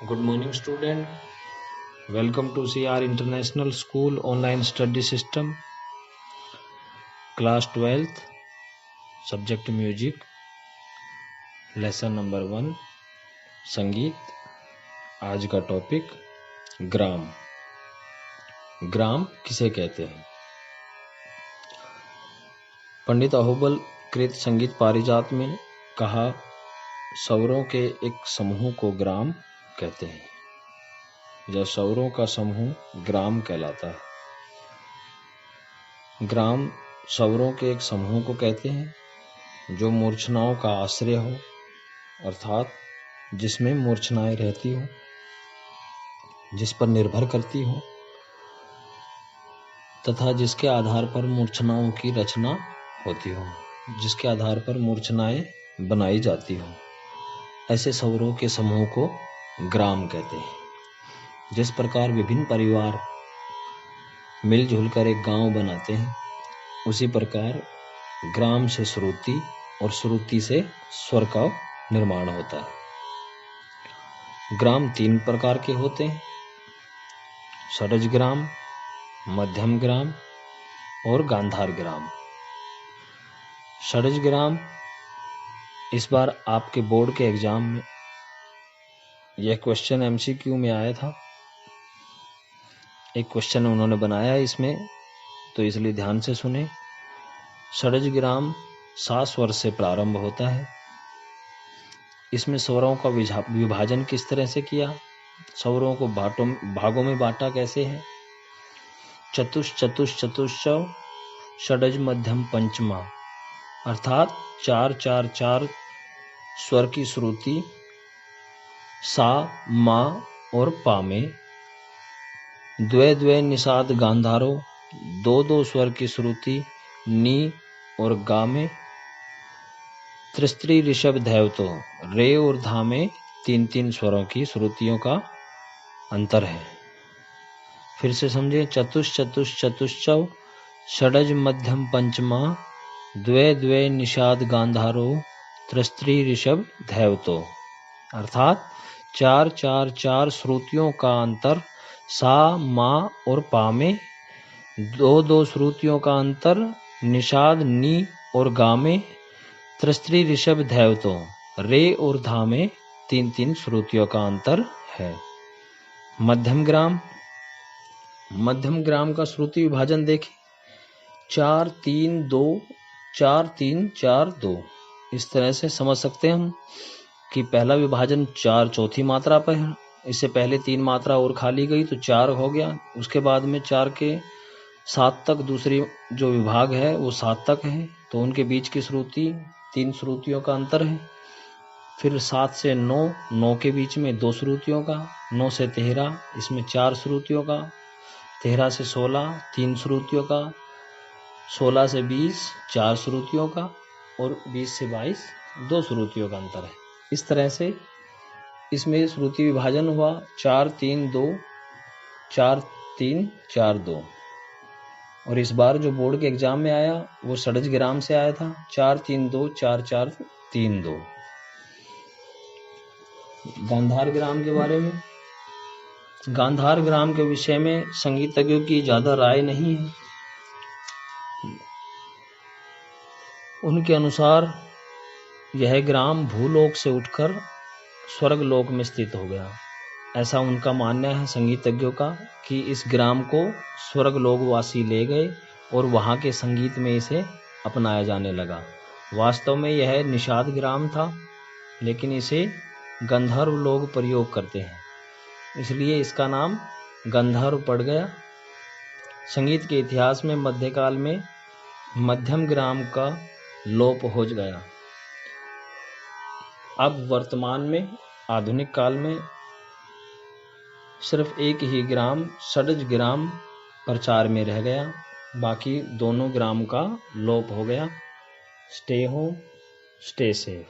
Good morning, student. Welcome to CR International School Online Study System, Class 12th, Subject Music, Lesson number 1, संगीत। आज का topic ग्राम। ग्राम किसे कहते हैं? पंडित अहोबल कृत संगीत पारिजात में कहा, स्वरों के एक समूह को ग्राम कहते हैं या स्वरों का समूह ग्राम कहलाता है। ग्राम स्वरों के एक समूह को कहते हैं जो मूर्छनाओं का आश्रय हो, अर्थात जिसमें मूर्छनाएं रहती हो, जिस पर निर्भर करती हो तथा जिसके आधार पर मूर्छनाओं की रचना होती हो, जिसके आधार पर मूर्छनाएं बनाई जाती हो, ऐसे स्वरों के समूह को ग्राम कहते हैं। जिस प्रकार विभिन्न परिवार मिलजुल कर एक गांव बनाते हैं, उसी प्रकार ग्राम से श्रुति और श्रुति से स्वर का निर्माण होता है। ग्राम 3 प्रकार के होते हैं, षडज ग्राम, मध्यम ग्राम और गांधार ग्राम। षडज ग्राम इस बार आपके बोर्ड के एग्जाम में यह क्वेश्चन MCQ में आया था। एक क्वेश्चन उन्होंने बनाया है इसमें, तो इसलिए ध्यान से सुने। षडज ग्राम 7 स्वर से प्रारंभ होता है। इसमें स्वरों का विभाजन किस तरह से किया, स्वरों को भागों में बांटा कैसे है। चतुष चतुष चतुश्चव षडज मध्यम पंचमा, अर्थात 4-4-4 स्वर की श्रुति सा, मा और पा में। द्वे द्वे निषाद गांधारो, 2-2 स्वर की श्रुति नी और गा में। त्रिस्त्री ऋषभ धैवतो, रे और धा में 3-3 स्वरों की श्रुतियों का अंतर है। फिर से समझे। चतुष चतुष चतुश्चव षडज मध्यम पंचमा, द्वे द्वे निषाद गांधारो, त्रिस्त्री ऋषभ धैवतो, अर्थात 4-4-4 श्रुतियों का अंतर सा, मा और पा में। 2-2 श्रुतियों का अंतर निषाद नी और गा में। त्रिस्त्री ऋषभ धैवतो, रे और धा में 3-3 श्रुतियों का अंतर है। मध्यम ग्राम। मध्यम ग्राम का श्रुति विभाजन देखें, 4-3-2, 4-3-4-2। इस तरह से समझ सकते हैं हम कि पहला विभाजन 4 चौथी मात्रा पर है। इससे पहले 3 मात्रा और खाली गई तो 4 हो गया। उसके बाद में 4 के 7 तक दूसरी जो विभाग है वो 7 तक है, तो उनके बीच की श्रुति 3 श्रुतियों का अंतर है। फिर 7 से 9, 9 के बीच में 2 श्रुतियों का। 9 से 13, इसमें 4 श्रुतियों का। 13 से 16, 3 श्रुतियों का। 16 से 20, 4 श्रुतियों का। और 20 से 22, 2 श्रुतियों का अंतर है। इस तरह से इसमें श्रुति विभाजन हुआ 4-3-2, 4-3-4-2। और इस बार जो बोर्ड के एग्जाम में आया वो षडज ग्राम से आया था, 4-3-2, 4-4-3-2। गांधार ग्राम के बारे में। गांधार ग्राम के विषय में संगीतज्ञों की ज्यादा राय नहीं है। उनके अनुसार यह ग्राम भूलोक से उठकर स्वर्ग लोक में स्थित हो गया। ऐसा उनका मानना है संगीतज्ञों का कि इस ग्राम को स्वर्ग लोकवासी ले गए और वहाँ के संगीत में इसे अपनाया जाने लगा। वास्तव में यह निषाद ग्राम था, लेकिन इसे गंधर्व लोग प्रयोग करते हैं, इसलिए इसका नाम गंधर्व पड़ गया। संगीत के इतिहास में मध्यकाल में मध्यम ग्राम का लोप हो गया। अब वर्तमान में आधुनिक काल में सिर्फ एक ही ग्राम षडज ग्राम प्रचार में रह गया, बाकी दोनों ग्राम का लोप हो गया। Stay home, stay safe.